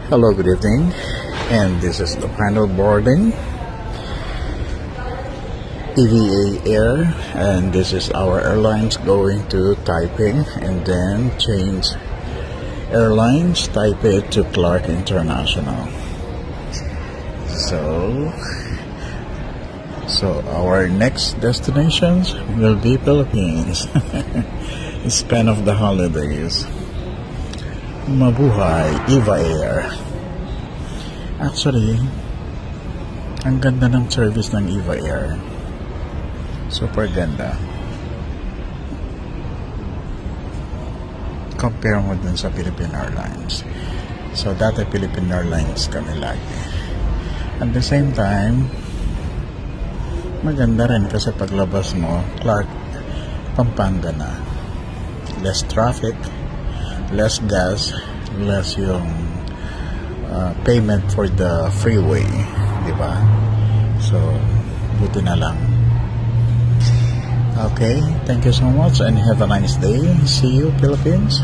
Hello, good evening, and this is the final boarding, EVA Air, and this is our airlines going to Taipei and then change airlines, Taipei to Clark International. So our next destinations will be Philippines. Spend of the holidays. Mabuhay, EVA Air. Actually, ang ganda ng service ng EVA Air. Super ganda. Compare mo dun sa Philippine Airlines. So, dati Philippine Airlines kami lagi. At the same time, maganda rin kasi paglabas mo, Clark, Pampanga na. Less traffic, less gas, less yung payment for the freeway, di ba? So, buti na lang. Okay, thank you so much and have a nice day. See you, Philippines.